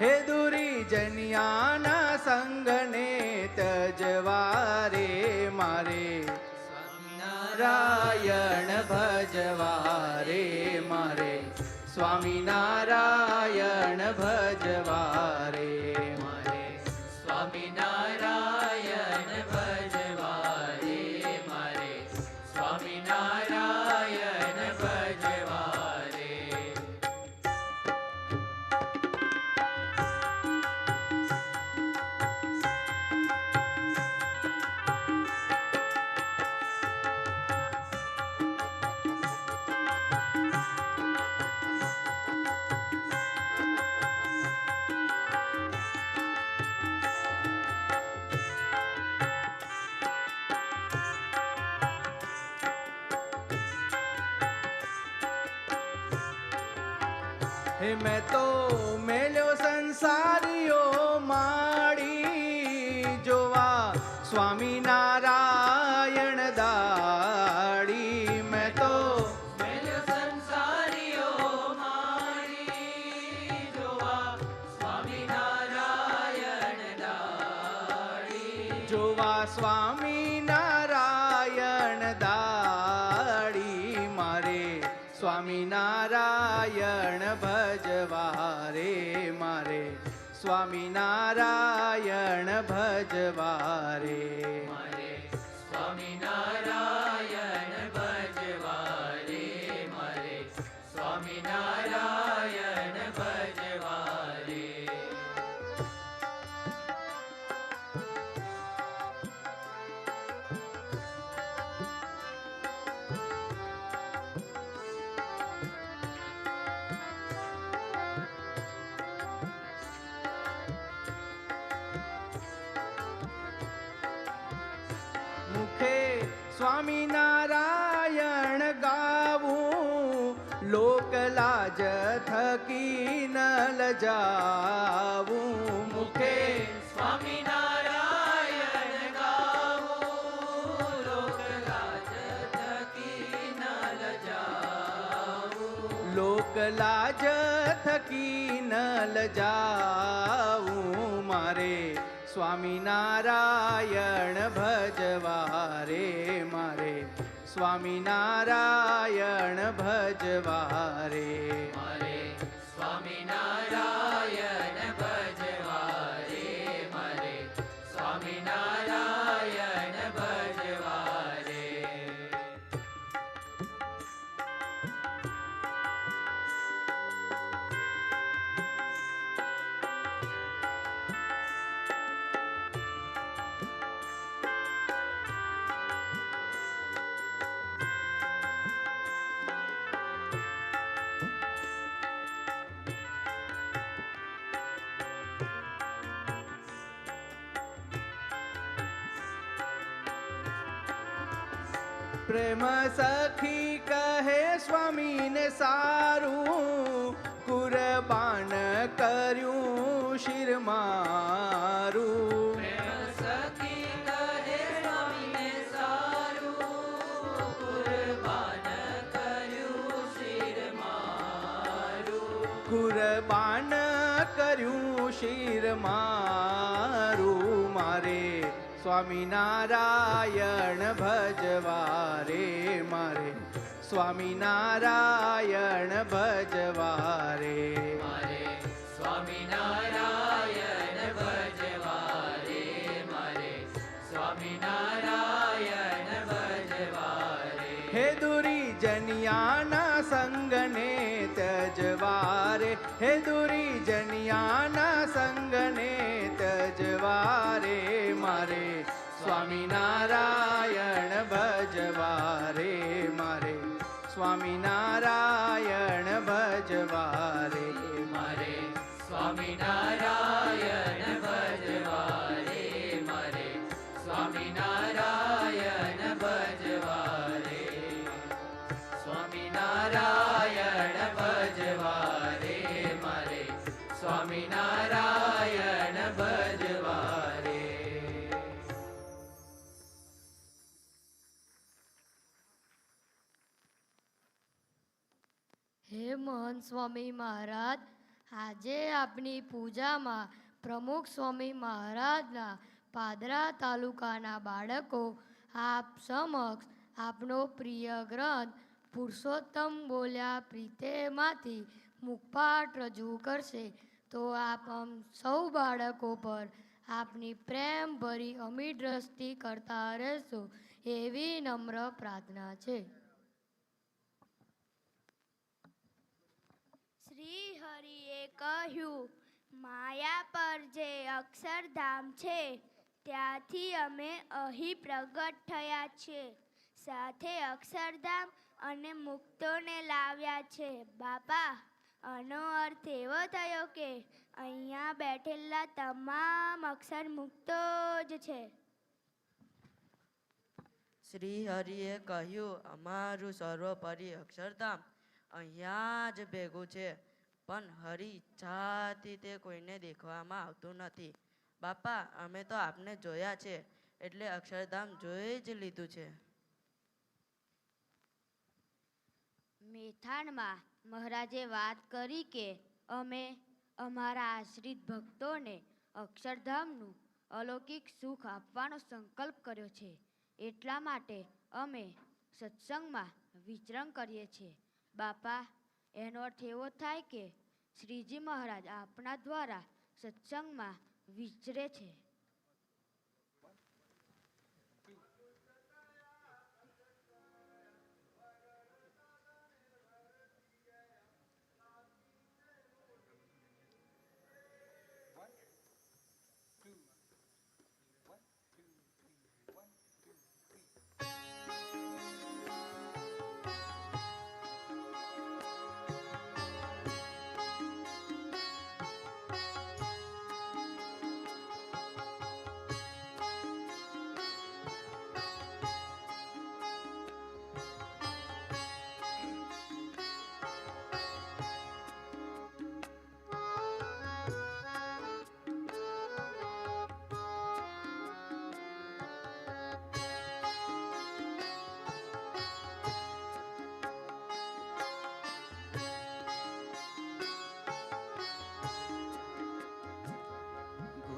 હે દુરી જનિયાના સંગને તજવારે મારે સ્વામિનારાયણ ભજવારે મારે સ્વામિનારાયણ ભજવારે મારે સ્વામિનારાયણ ભજવારે મારે સ્વામિનારાયણ ભજવારે. હે મેં તો મેલ્યો સંસારીઓ માડી જોવા સ્વામિનારાયણ દાડી મેં તો મેલ્યો સંસારીઓ મારી જોવા સ્વામિનારાયણ દાડી. જોવા સ્વામિનારાયણ દાડી મારે સ્વામિનારાયણ ભજવારે મારે સ્વામિનારાયણ ભજવારે મારે સ્વામિનારાયણ ભજવારે મારે સ્વામિનારાયણ ભજવારે. મુખે સ્વામિનારાયણ ગાવું લોકલાજ થકી ન લજાવું મુખે સ્વામિનારાયણ ગાવું લોકલાજ થકી ન લજાવું. લોકલાજ થકી ન લજાવું મારે સ્વામિનારાયણ ભજવારે મારે સ્વામિનારાયણ ભજવારે મારે સ્વામિનારાયણ ભજવારે મારે સ્વામિનારાયણ ભજવારે. પ્રેમ સખી કહે સ્વામીને સારું કુરબાન કર્યું શિર મારું પ્રેમ સખી કહે સ્વામીને સારું કુરબાન કર્યું શિર મારું. કુરબાન કર્યું શિર મારું મારે સ્વામિનારાયણ ભજવારે મારે સ્વામિનારાયણ ભજવારે મારે સ્વામિનારાયણ ભજવારે મારે સ્વામિનારાયણ ભજવારે. હે દુરી જનિયાના સંગને તજવારે હે દુરી જનિયાના સંગને તજવારે મારે સ્વામિનારાયણ ભજવારે મારે સ્વામિનારાયણ ભજવારે મારે સ્વામિનારાયણ ભજવારે મારે સ્વામિનારાયણ ભજવારે. સ્વામિનારાયણ ભજવારે મારે સ્વામિનારાયણ ભજવારે. હે મોહન સ્વામી મહારાજ, આજે આપની પૂજામાં પ્રમુખ સ્વામી મહારાજના પાદરા તાલુકાના બાળકો આપ સમક્ષ આપનો પ્રિય ગ્રંથ પુરુષોત્તમ બોલ્યા પ્રીતેમાંથી મુખપાઠ રજૂ કરશે, તો આપ સૌ બાળકો પર આપની પ્રેમભરી અમી દ્રષ્ટિ કરતા રહેશો એવી નમ્ર પ્રાર્થના છે. શ્રી હરિએ કહ્યું, માયા પર જે અક્ષરધામ છે ત્યાંથી અમે અહીં પ્રગટ થયા છે. સાથે અક્ષરધામ અને મુક્તોને લાવ્યા છે. બાપા, આનો અર્થ એવો થયો કે અહીંયા બેઠેલા તમામ અક્ષર મુક્તો જ છે. શ્રી હરિએ કહ્યું, અમારું સર્વોપરી અક્ષરધામ અહીંયા જ ભેગું છે, પણ હરી ઈચ્છાથી તે કોઈને દેખવામાં આવતું નથી. બાપા, અમે તો આપને જોયા છે એટલે અક્ષરધામ જોઈ જ લીધું છે. મેથાણમાં મહારાજે વાત કરી કે અમે અમારા આશ્રિત ભક્તોને અક્ષરધામનું અલૌકિક સુખ આપવાનો સંકલ્પ કર્યો છે. એટલા માટે અમે સત્સંગમાં વિચરણ કરીએ છીએ. બાપા, એનો અર્થ એવો થાય કે શ્રીજી મહારાજ આપના દ્વારા સત્સંગમાં વિચરે છે.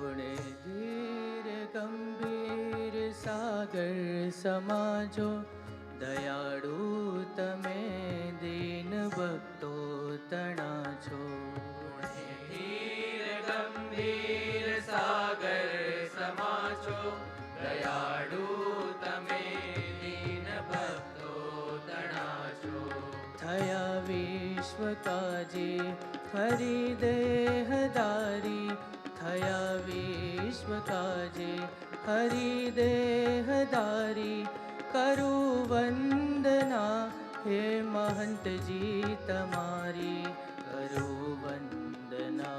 ગુણે ધીર ગંભીર સાગર સમાજો, દયાળુ તમે દીન ભક્તો તણા છો. ધીર ગંભીર સાગર સમાજો, દયાળુ તમે દીન ભક્તો તણા છો. થયા વિશ્વ કાજી હરિ દેહધારી, થયા વિશ્વ કાજે હરિ દેહધારી. કરું વંદના હે મહંતજી તમારી, કરું વંદના,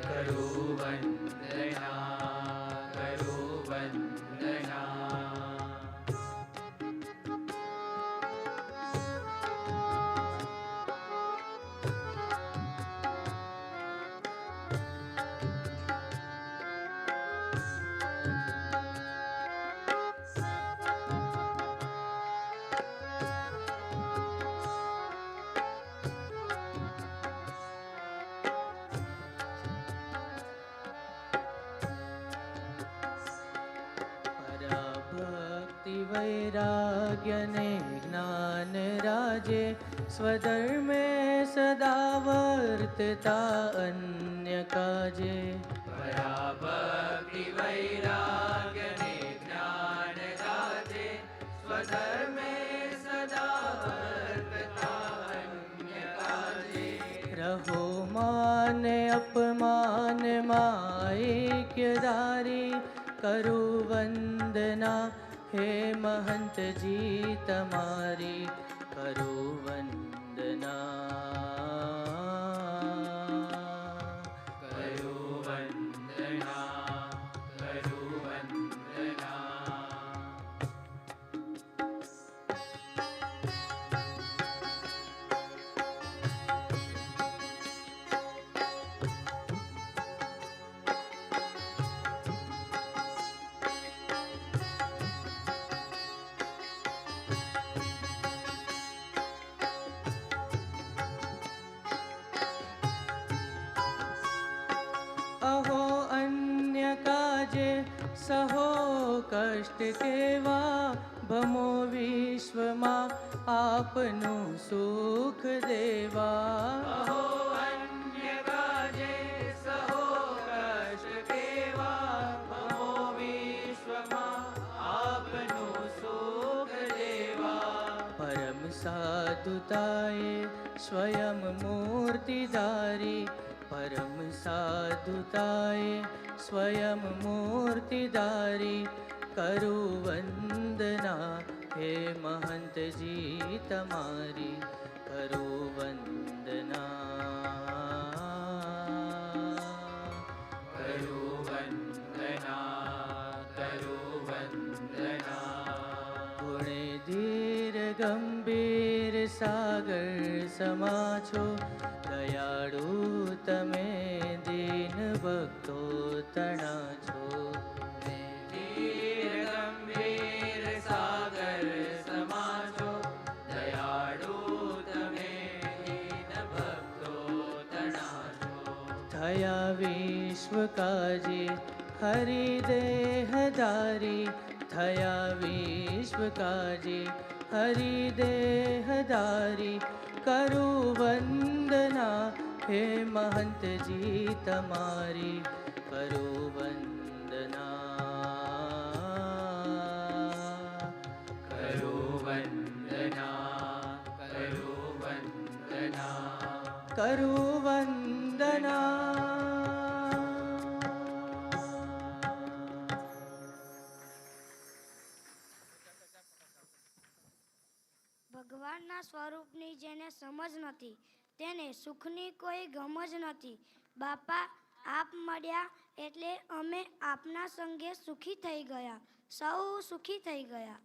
કરું વંદના, કરું વંદના. ભક્તિ વૈરાગ્ય ને જ્ઞાન રાજે, સ્વધર્મે સદા વર્તતા અન્ય કાજે. ભક્તિ વૈરાગ્ય ને જ્ઞાન રાજે, સ્વધર્મે સદા વર્તતા અન્ય કાજે. રહો માન અપમાન માયક્યધારી, કરું વંદના હે મહંતજી તમારી, કરું વંદના, કરું વંદના, કરું વંદના. अहो अन्य काजे सहो कष्ट केवा भमो विश्वमा आपનું સુખ દેવા અહો અન્ય કાજે સહો કષ્ટ કેવા ભમો વિશ્વમાં આપનું સુખ દેવા પરમ સાધુતાએ સ્વયં મૂર્તિધારી પરમ સાધુતાએ સ્વયં મૂર્તિધારી કરું વંદના હે મહંતજી તમારી કરું વંદના કરું વંદના ગુણે ધીર ગંભીર સાગર સમાજો દયાળુ તમે દીન ભક્તો તણા છો ધીર ગંભીર સાગર સમાજો દયાળુ તમે દીન ભક્તો તણા છો થયા વિશ્વ કાજે હરિદેહધારી થયા વિશ્વ કાજે હરિદેહધારી કરું વંદના હે મહંતજી તમારી કરું વંદના કરું વંદના કરું વંદના ભગવાનના સ્વરૂપની જેને સમજ નથી તેને સુખની કોઈ ગમ જ નથી. બાપા આપ મળ્યા એટલે અમે આપના સંગે સુખી થઈ ગયા, સૌ સુખી થઈ ગયા.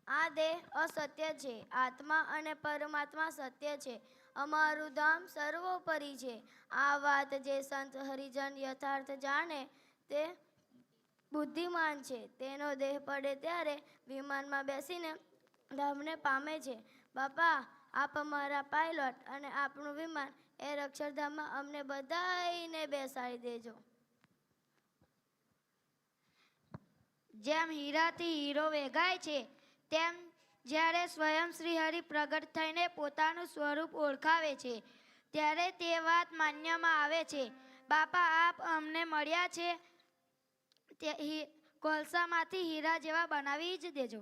આ દેહ અસત્ય છે, આત્મા અને પરમાત્મા સત્ય છે. અમારું ધામ સર્વોપરી છે. આ વાત જે સંત હરિજન યથાર્થ જાણે તે બુદ્ધિમાન છે. તેનો દેહ પડે ત્યારે વિમાનમાં બેસીને ધામને પામે છે. બાપા આપ અમારા પાયલોટ અને આપણું વિમાન એ અક્ષરધામમાં અમને બધાઈને બેસાડી દેજો. જેમ હીરાથી હીરો વેગાય છે તેમ જ્યારે સ્વયં શ્રી હરિ પ્રગટ થઈને પોતાનું સ્વરૂપ ઓળખાવે છે ત્યારે તે વાત માન્યમાં આવે છે. બાપા આપ અમને મળ્યા છે તે કોલસામાંથી હીરા જેવા બનાવી જ દેજો.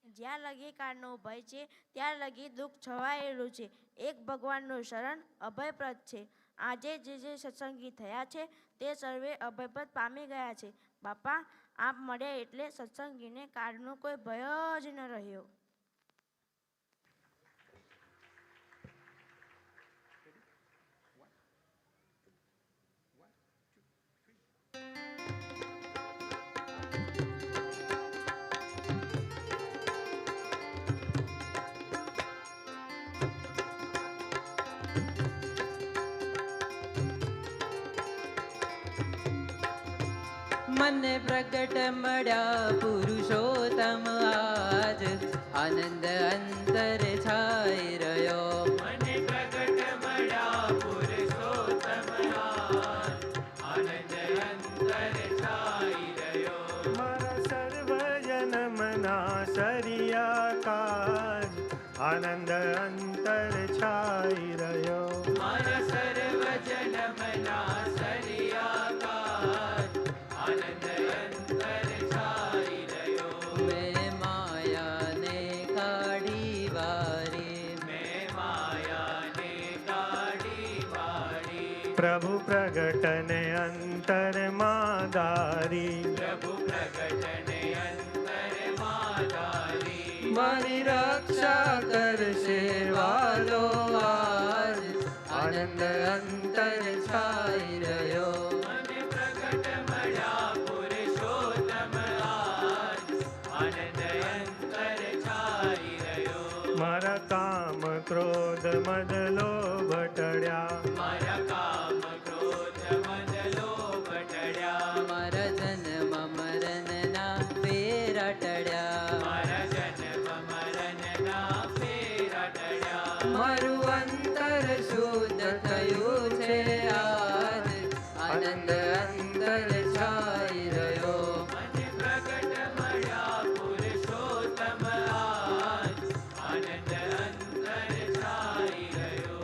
જ્યાં લગી કાળનો ભય છે ત્યાં લગી દુઃખ છવાયેલું છે. એક ભગવાનનું શરણ અભયપ્રદ છે. આજે જે સત્સંગી થયા છે તે સર્વે અભયપદ પામી ગયા છે. બાપા આપ મળ્યા એટલે સત્સંગીને કાળનો કોઈ ભય જ ન રહ્યો. મને પ્રગટ મળ્યા પુરુષોત્તમ આજ આનંદ અંતર છાઈ રહ્યો. મને પ્રગટ મળ્યા પુરુષોત્તમ આજ આનંદ અંતર છાઈ રહ્યો. મારા સર્વ જન્મના સરિયા કાજ આનંદ અંતર છાઈ રહ્યો. મારા સર્વ જન્મના સરિયા કાજ આનંદ અંતર છાઈ રહ્યો. મેં માયાને કાઢી વારી, મેં માયાને કાઢી વાળી. પ્રભુ પ્રગટને અંતરમાં દારી. પ્રભુ પ્રગટને અંતરમાં ધારી. મારી રક્ષા કરશે વાલો આજ આનંદ અંતર છાઈ રહ્યો. મને પ્રગટ મળ્યા પુરુષોત્તમ આજ આનંદ અંતર છાઈ રહ્યો. મારા કામ ક્રોધ મદ લોભ ટળ્યા. મારા કામ ક્રોધ મદ લોભ ટળ્યા. મારા જન્મ મરણના ફેરા ટળ્યા. મારા જન્મ મરણના ફેરા ટળ્યા. મારું અંતર અંતર શુદ્ધ થયું છે આજ આનંદ અંતર છાઈ રહ્યો મને પ્રગટ મળ્યા પુરુષોત્તમ આજ આનંદ અંતર છાઈ રહ્યો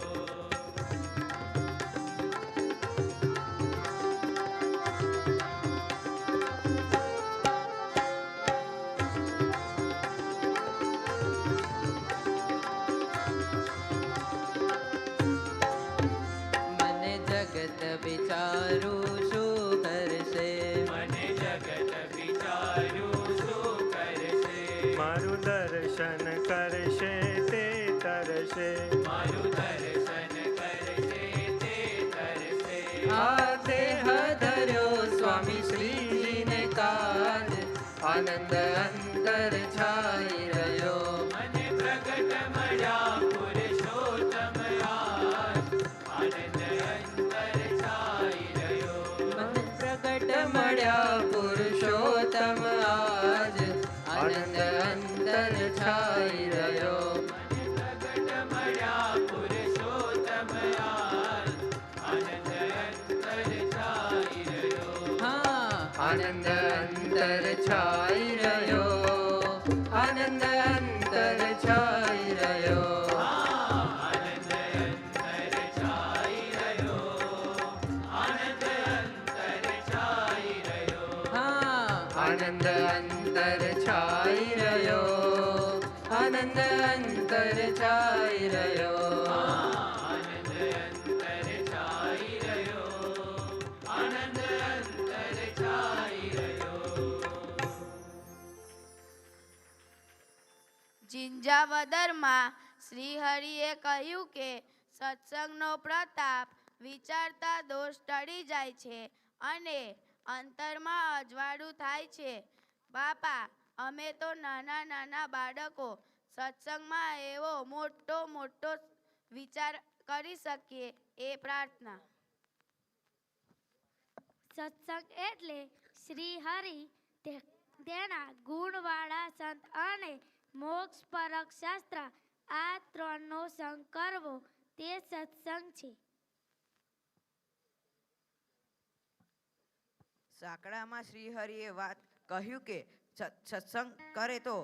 મને જગત વિચારું શું કરશે મને જગત વિચાર્યું શું કરશે મારું દર્શન કરશે તે તરશે મારું દર્શન કરશે તે કરશે આ દેહ ધર્યો સ્વામી શ્રીજીને કાજ આનંદ અંતર છાઈ રહ્યો મને પ્રગટ મળ્યા પુરુષોત્તમ આજ આનંદ અંતર છાઈ રહ્યો મને પ્રગટ મળ્યા પુરુષોત્તમ આજ આનંદ અંતર છાઈ રહ્યો મને પ્રગટ મળ્યા પુરુષોત્તમ આજ આનંદ અંતર છાઈ રહ્યો હા આનંદ અંતર છાઈ રહ્યો આનંદ અંતર છાઈ રહ્યો આનંદ અંતર છાઈ રહ્યો આનંદ અંતર છાઈ રહ્યો હા આનંદ અંતર છાઈ રહ્યો આનંદ અંતર છાઈ રહ્યો આનંદ અંતર છાઈ રહ્યો આનંદ અંતર છાઈ રહ્યો જિંજાવદરમાં શ્રીહરિએ કહ્યું કે સત્સંગનો પ્રતાપ વિચારતા દોષ ટળી જાય છે અને અંતરમાં અજવાળું થાય છે. બાપા, અમે તો નાના નાના બાળકો સત્સંગમાં એવો મોટો મોટો વિચાર કરી શકીએ એ પ્રાર્થના. સત્સંગ એટલે શ્રી હરિ તેના ગુણવાળા સંત અને મોક્ષ પરક શાસ્ત્ર આ ત્રણનો સંગ કરવો તે સત્સંગ છે. સાંકળામાં શ્રીહરિએ વાત કહ્યું કે સત્સંગ કરે તો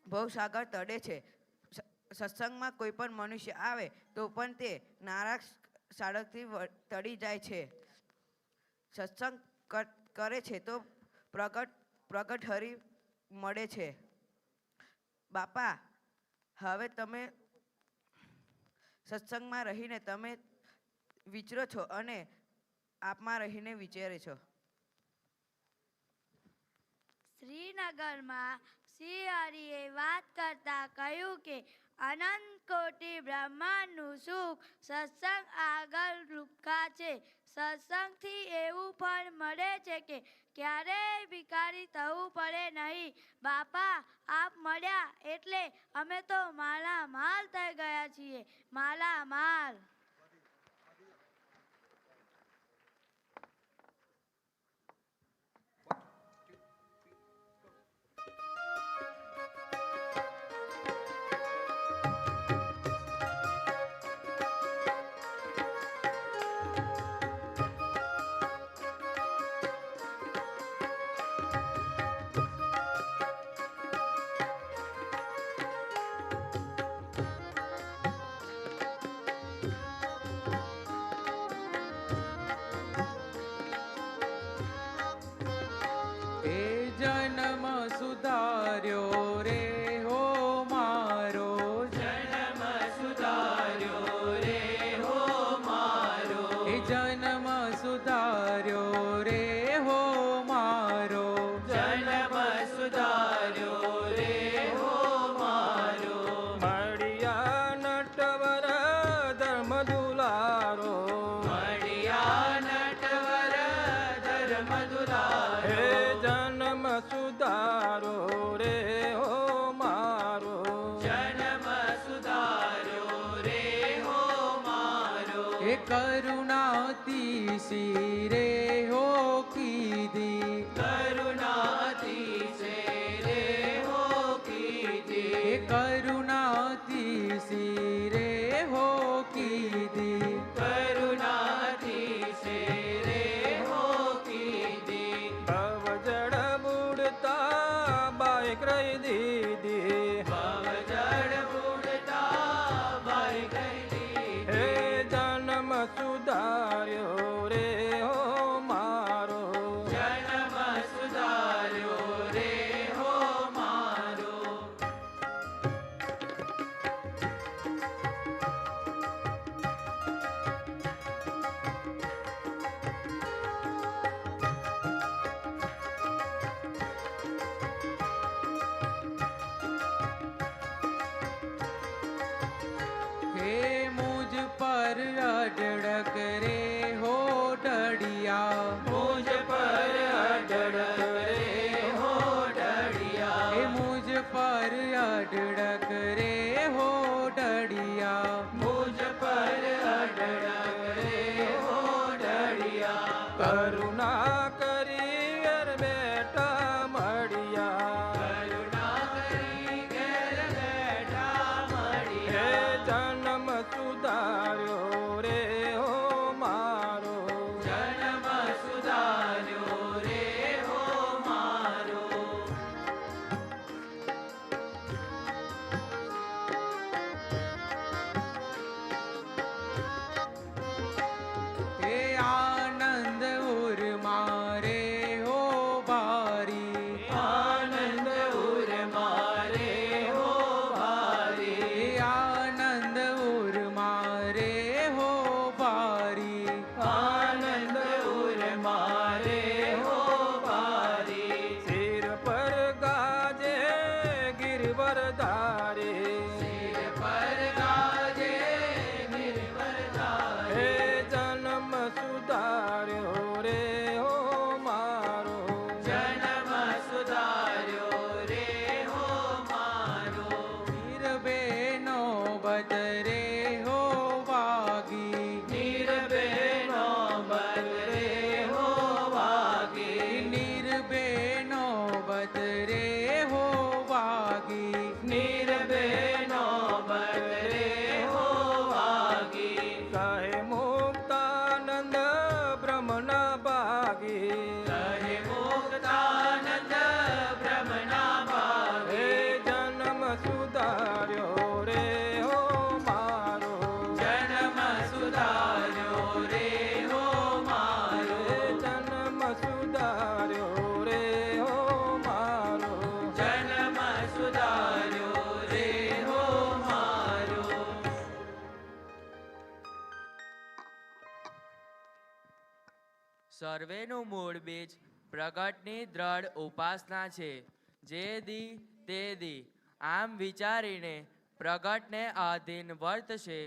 ભવસાગર તડે છે. સત્સંગમાં કોઈ પણ મનુષ્ય આવે તો પણ તે નારાજ સાડકથી તડી જાય છે. સત્સંગ કરે છે તો પ્રગટ હરિ મળે છે. બાપા, હવે તમે સત્સંગમાં રહીને તમે વિચરો છો અને આપમાં રહીને વિચારે છો. શ્રીનગરમાં શ્રી હરિએ વાત કરતા કહ્યું કે અનંત કોટી બ્રહ્માંડનું સુખ સત્સંગ આગળ લુકા છે. સત્સંગથી એવું ફળ મળે છે કે ક્યારેય ભિખારી થવું પડે નહીં. બાપા, આપ મળ્યા એટલે અમે તો માલામાલ થઈ ગયા છીએ. માલામાલ. જન્મ સુધાર્યો રે હો મારો જન્મ સુધાર્યો રે હો મારો એ જન્મ સુધાર્યો રે હો મારો જન્મ સુધાર્યો રે હો મારો મળ્યા નટવર ધર્મ દુલારો મળ્યા નટવર ધર્મ દુલારો હે જન્મ સુધારો રે હો મારો જન્મ સુધાર્યો રે હો મારો એ કરુણાતી શિરે હો કીધી કરુણાથી સે રે હો કીધી એ કરુણાતી શિરે હો કીધી અઢળક રે હો ઢળિયા મુજ પર અઢળક રે હો ઢળિયા એ મુજ પર અઢળક રે હો ઢળિયા મુજ પર અઢળક રે હો ઢળિયા કરુણા કરી ઘેર બેઠા મળ્યા કરુણા કરી ઘેર બેઠા મળ્યા હે જન્મ સુધાર્યો રે હો મારો જન્મ સુધાર્યો રે હો મારો હે આનંદ ઉર મારે હો ભારી આનંદ ઉર મારે હો ભારી હે આનંદ ઉર મારે હો ભારી આનંદ ઉર મારે હો ભારી સિર પર ગાજે ગિરવર ધારે સિર પર ગાજે નિર્વર ધારે હે જન્મ સુધાર્યો રે હો મારો જન્મ સુધાર્યો રે હો મારો નિર્ભેનો બદરે હો વાગી નિર્ભેનો બદરે હો વાગી નિર્ભેનો બદરે હો વાગી નિર્ભેનો બદરે હો વાગી કહે મુક્તાનંદ બ્રહ્મના ભાગી કહે મુક્તાનંદ બ્રહ્મના ભાગે હે જન્મ સુધાર્યો રે હો મારો જન્મ સુધાર્યો રે હો મારો હે જન્મ સુધાર્યો રે હો મારો જન્મ સુધાર્યો રે હો મારો સર્વેનું મૂળ બીજ પ્રગટની દ્રઢ ઉપાસના છે જે દી તે દી આમ વિચારીને પ્રગટને આધીન વર્તશે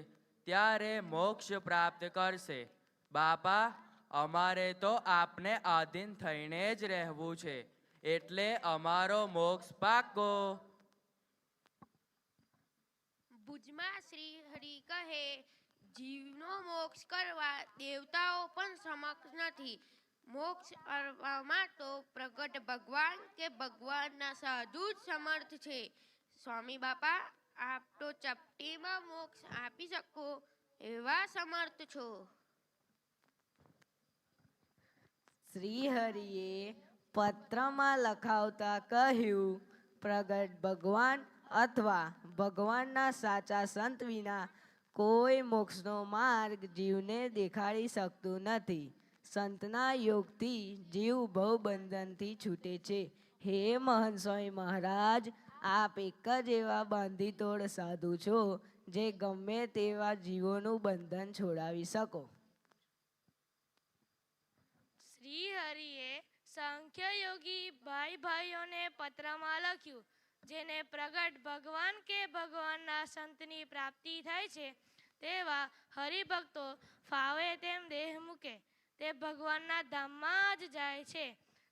ત્યારે મોક્ષ પ્રાપ્ત કરશે. બાપા, અમારે તો આપને આધીન થઈને જ રહેવું છે, એટલે અમારો મોક્ષ પાકો. ભુજમાં શ્રી હરિ કહે, જીવનો મોક્ષ કરવા દેવતાઓ પણ સમક્ષ નથી. મોક્ષ કરવામાં તો પ્રગટ ભગવાન કે ભગવાનના સાધુ જ સમર્થ છે. સ્વામી બાપા, આપ તો ચપટીમાં મોક્ષ આપી શકો એવા સમર્થ છો. શ્રી હરિએ પત્રમાં લખાવતા કહ્યું, પ્રગટ ભગવાન અથવા ભગવાનના સાચા સંત વિના કોઈ મોક્ષનો માર્ગ જીવને દેખાડી શકતું નથી. સંતના યોગથી જીવ ભવબંધનથી છૂટે છે. હે મહંત સ્વામી મહારાજ, આપ એક જ એવા બાંધીતોડ સાધુ છો જે ગમે તેવા જીવોનું બંધન છોડાવી શકો. શ્રી હરિએ સાંખ્ય યોગી ભાઈ ભાઈઓને પત્રમાં લખ્યું, જેને પ્રગટ ભગવાન કે ભગવાનના સંતની પ્રાપ્તિ થાય છે તેવા હરિભક્તો ફાવે તેમ દેહ મૂકે તે ભગવાનના ધામમાં જ જાય છે.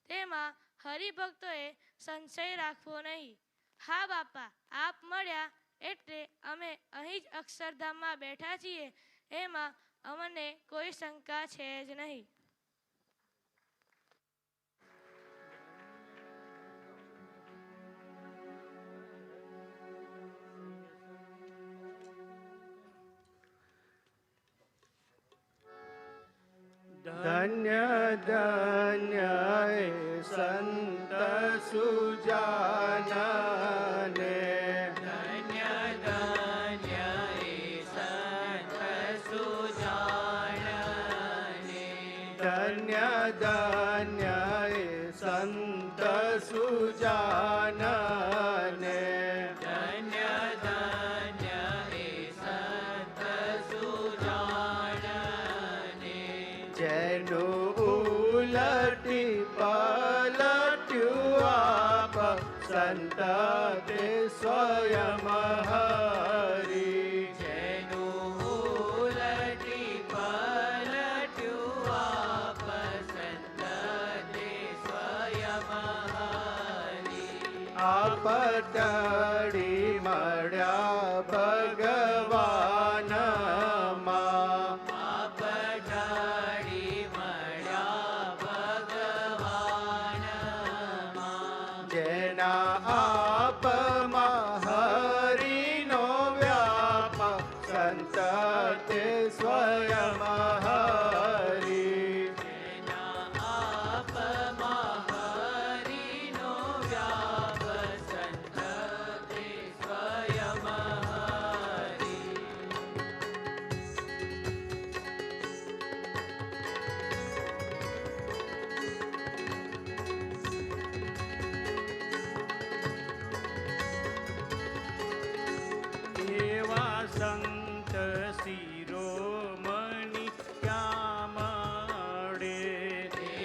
તેમાં હરિભક્તોએ સંશય રાખવો નહીં. હા બાપા, આપ મળ્યા એટલે અમે અહીં જ અક્ષરધામમાં બેઠા છીએ, એમાં અમને કોઈ શંકા છે જ નહીં. ધન્ય ધન્ય એ સંત સુજાનને ધન્ય ધન્ય એ સંત સુજાણને ધન્ય ધન્ય એ સંત સુજાનને ધન્ય ધન્ય એ સંત સુજાણને જેનું ઉલટી પલટ્યું આપ સંત તે સ્વયં હરી જેનું ઉલટી ટળી મળ્યા ભગવાનમાં પાપ ટાળી મળ્યા ભગવાનમાં જેના આપમાં હરિનો વ્યાપ સંત તે સ્વયં હરી આપમાં હરિનો વ્યાપ સંત તે સ્વયં હરિ એવા સંત શિરોમણિ ક્યાં મળે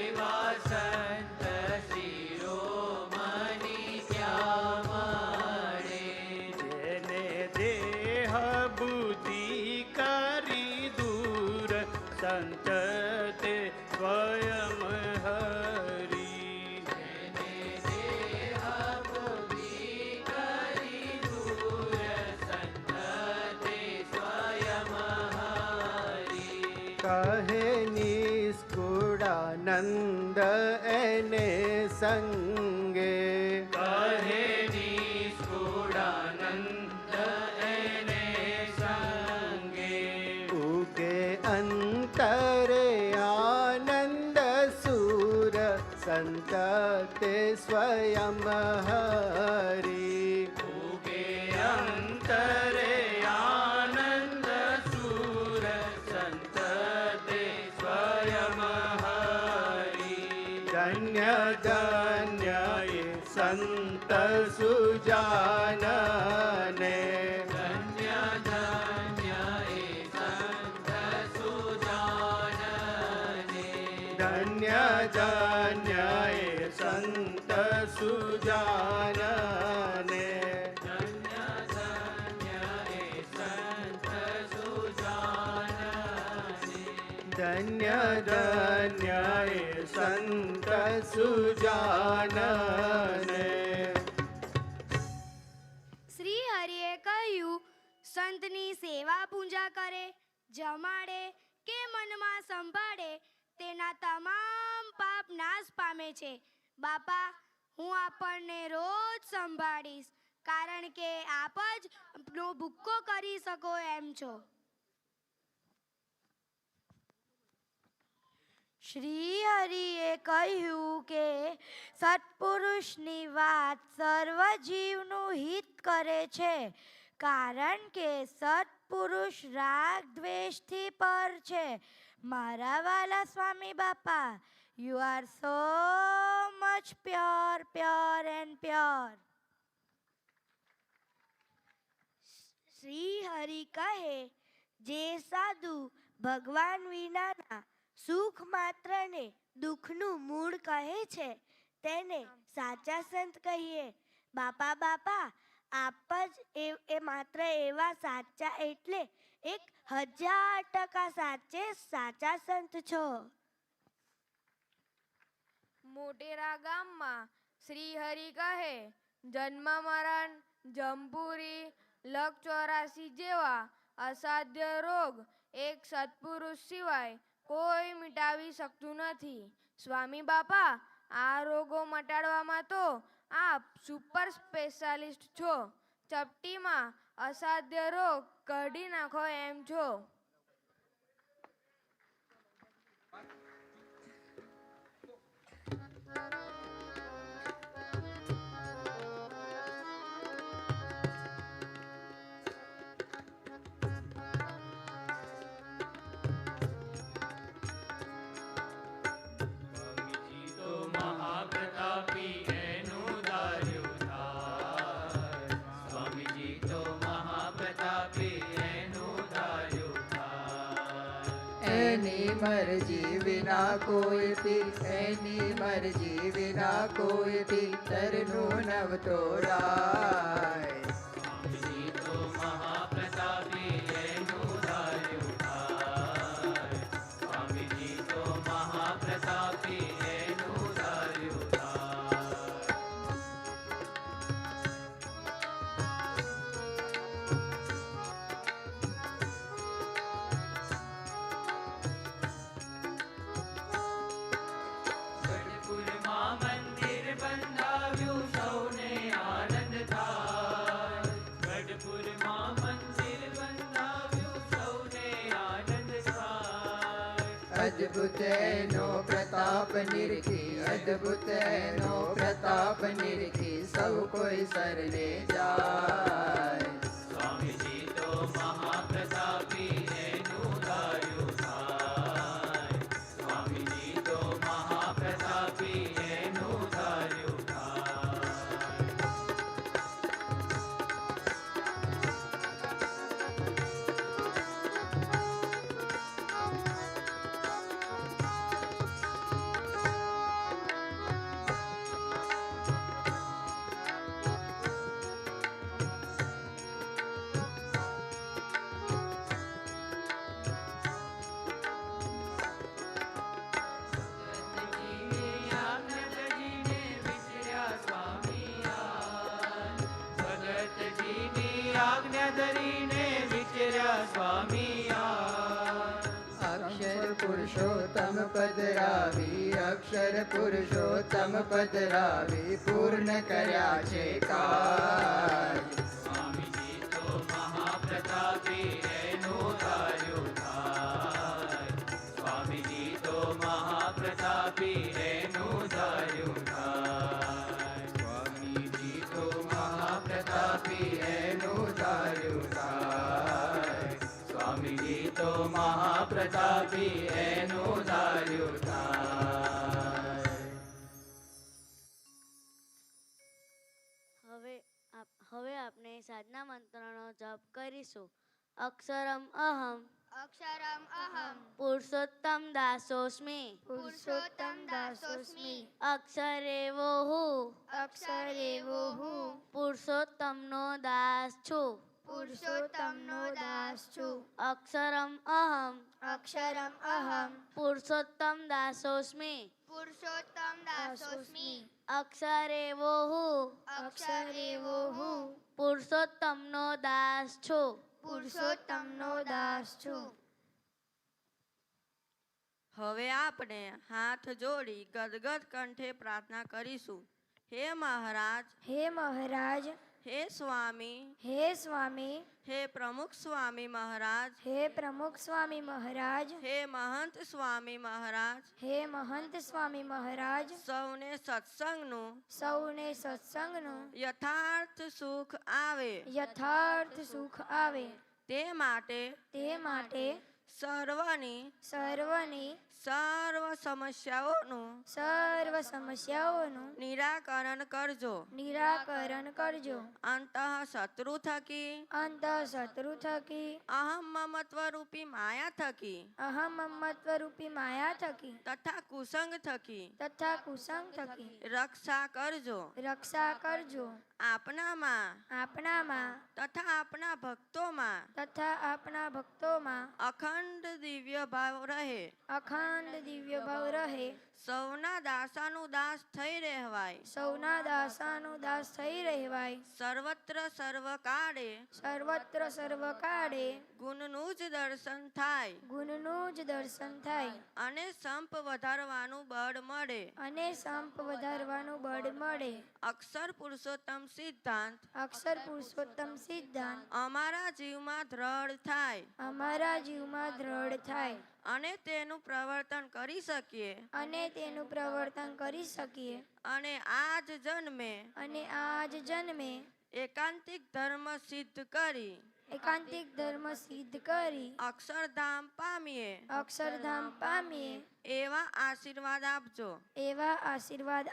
એવા સંત શિરોમણિ ક્યાં મળે જેને દેહ બુદ્ધિ કરી દૂર સંત તે સ્વયં હરી જેને દેહ બુદ્ધિ કરી દૂર સંત તે સ્વયં હરિ કહે નિષ્કુળાનંદ એને સંગે કહે નિષ્કુળાનંદ એને સંગે ઉગે અંતરે આનંદ સુર સંત તે સ્વયં હરી ઉગે અંતરે આનંદ સુર સંત તે સ્વયં હરિ ધન્ય ધન્ય એ સંત સુજાનને ધન્ય ધન્ય એ સંત સુજાનને ધન્ય ધન્ય એ સંત સુજાનને ધન્ય ધન્ય એ સંત સુજાનને ધન્ય ધન્ય એ સંત સુજાનને શ્રી હરિએ કહ્યું, સંતની સેવા પૂજા કરે, જમાડે કે મનમાં સંભાળે તેના તમામ પાપ નાશ પામે છે. બાપા, હું આપણને રોજ સંભાળીશ, કારણ કે આપ જ નો ભૂક્કો કરી શકો એમ છો. શ્રી હરિએ કહ્યું કે સત્પુરુષની વાત સર્વ જીવનું હિત કરે છે, કારણ કે સત્પુરુષ રાગ દ્વેષથી પર છે. મારા વાલા સ્વામી બાપા, you are so much pure pure and pure. Shri Hari કહે, જે સાધુ ભગવાન વિનાના સુખ માત્રને દુઃખનું મૂળ કહે છે તેને સાચા સંત કહીએ. બાપા બાપા, આપ જ એ માત્ર એવા સાચા એટલે 1000% સાચે સાચા સંત છો. મોટેરા ગામમાં શ્રી હરિ કહે, જન્મ મરણ, જંબુરી, લક 84 જેવા અસાધ્ય રોગ એક સત્પુરુષ સિવાય કોઈ મિટાવી શકતું નથી. સ્વામી બાપા, આ રોગો મટાડવામાં તો આપ સુપર સ્પેશિયાલિસ્ટ છો. ચપટીમાં અસાધ્ય રોગ કાઢી નાખો એમ છો. મહાપ્રતાપી એનું ધાર્યું થાય. સ્વામીજી તો મહાપ્રતાપી એનું ધાર્યું થાય. એની મરજી વિના કોઈથી, એની મરજી વિના કોઈથી તરનું નવતો રાય. સ્વામીજી તો મહાપ્રતાપી એનું ધાર્યું થાય. સ્વામીજી તો મહાપ્રતાપી એનું ધાર્યું થાય. અદ્ભુત એનો પ્રતાપ નિરખી, અદ્ભુત એનો પ્રતાપ નિરખી, સૌ કોઈ શરણે જાય. સ્વામીજી તો મહાપ્રતાપી એનું ધાર્યું થાય. સ્વામીજી તો મહાપ્રતાપી એનું ધાર્યું થાય. ભગતજીની આજ્ઞા ધરીને વિચર્યા સ્વામી અક્ષર પુરુષોત્તમ પદરાવી, અક્ષર પુરુષોત્તમ પદરાવી, પૂર્ણ કર્યા છે કાજ. સ્વામીજી તો મહાપ્રતાપી એનું ધાર્યું થાય. સ્વામીજી તો મહાપ્રતાપી એનું ધાર્યું થાય. સ્વામીજી તો મહાપ્રતાપી એનું ધાર્યું થાય. સ્વામીજી તો મહાપ્રતાપી એનું ધાર્યું થાય. હવે આપણે સાધના મંત્રનો જપ કરીશું. અક્ષરમ અહમ પુરુષોત્તમ દાસોસ્મિ અક્ષરેવો હું પુરુષોત્તમનો દાસ છું. અક્ષરમ અહમ પુરુષોત્તમ દાસોસ્મિ અક્ષરેવો હું પુરુષોત્તમનો દાસ છું. હવે આપણે હાથ જોડી ગદગદ કંઠે પ્રાર્થના કરીશું. હે મહારાજ, હે સ્વામી, હે પ્રમુખ સ્વામી મહારાજ, હે મહંત સ્વામી મહારાજ, સૌને સત્સંગનું યથાર્થ સુખ આવે તે માટે સર્વની સર્વ સમસ્યાઓનું નિરાકરણ કરજો. અંતઃ શત્રુ થકી અહમ મમત્વ રૂપી માયા થકી તથા કુસંગ થકી રક્ષા કરજો. આપનામાં તથા આપના ભક્તોમાં અખંડ દિવ્ય ભાવ રહે. સૌના દાસાનું દાસ થઈ રહેવાય. સર્વત્ર સર્વકાળે ગુણનું જ દર્શન થાય અને સંપ વધારવાનું બળ મળે. અક્ષર પુરુષોત્તમ સિદ્ધાંત અમારા જીવમાં દ્રઢ થાય અને તેનું પ્રવર્તન કરી શકીએ. અને આજ જન્મે એકાંતિક ધર્મ સિદ્ધ કરી અક્ષરધામ પામીએ એવા આશીર્વાદ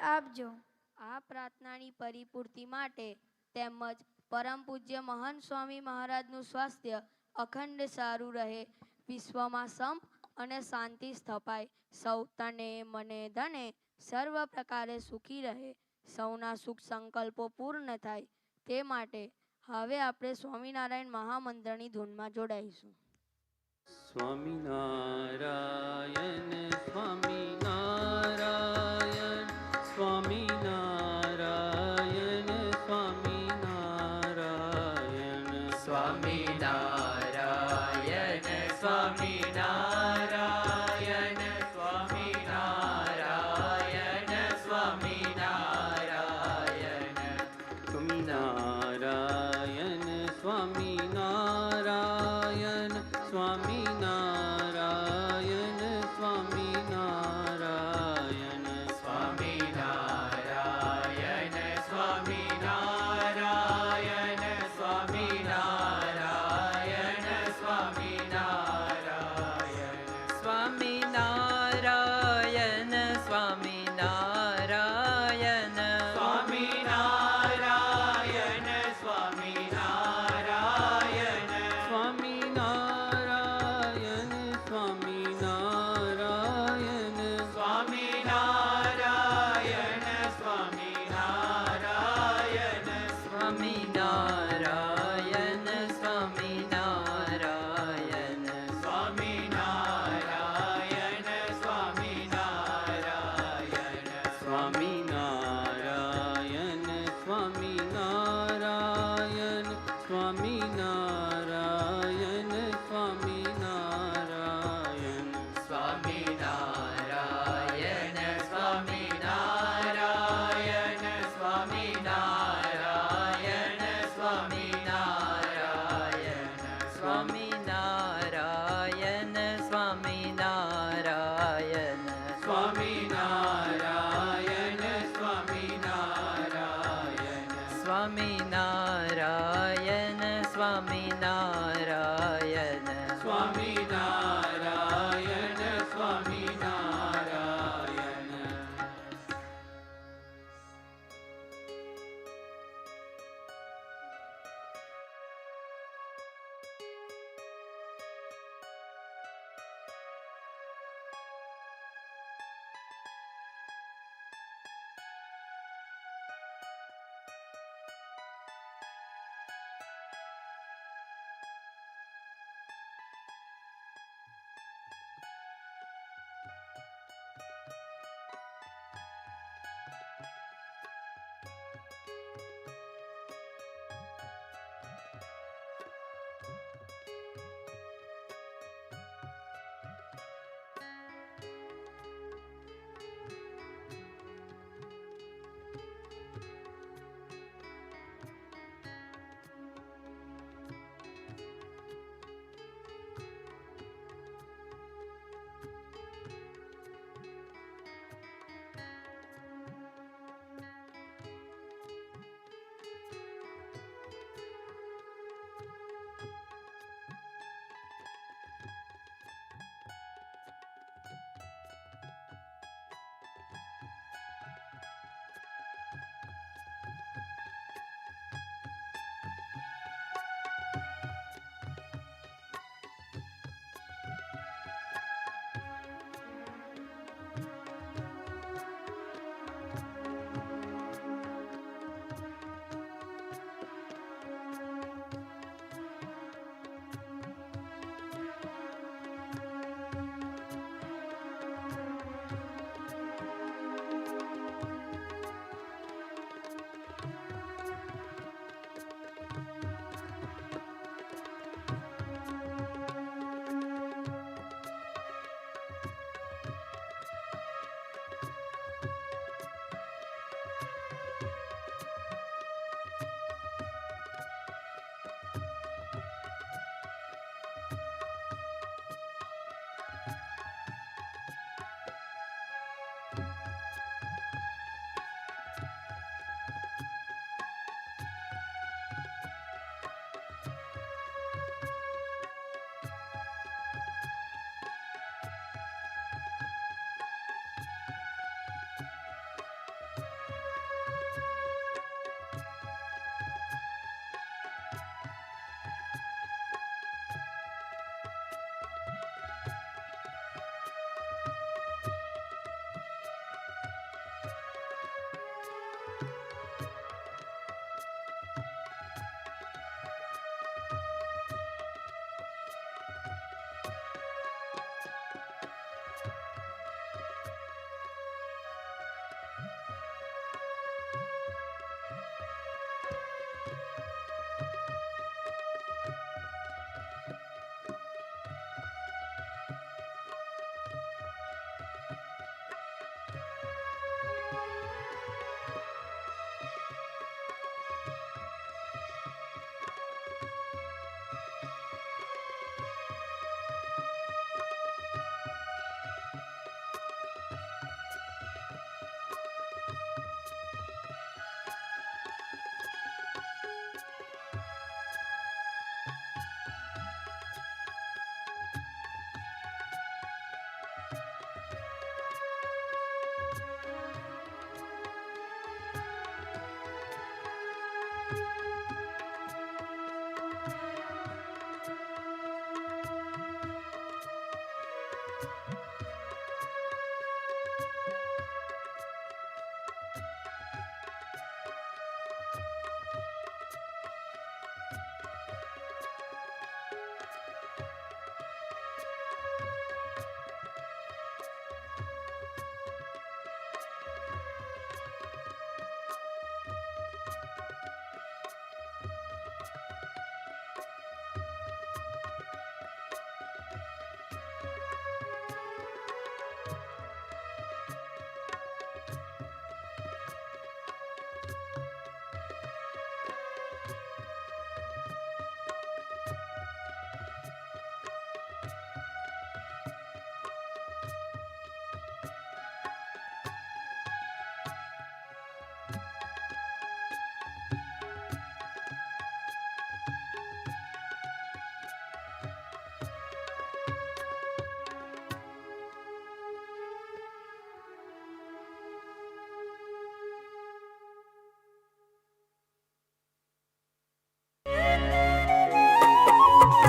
આપજો. આ પ્રાર્થનાની પરિપૂર્તિ માટે તેમજ પરમ પૂજ્ય મહાન સ્વામી મહારાજનું સ્વાસ્થ્ય અખંડ સારું રહે, વિશ્વમાં સંપ અને શાંતિ સ્થપાય, સૌ તને મને ધને સર્વ પ્રકારે સુખી રહે, સૌના સુખ સંકલ્પો પૂર્ણ થાય તે માટે હવે આપણે સ્વામિનારાયણ મહામંત્રની ધૂનમાં જોડાઈશું. સ્વામિનારાયણ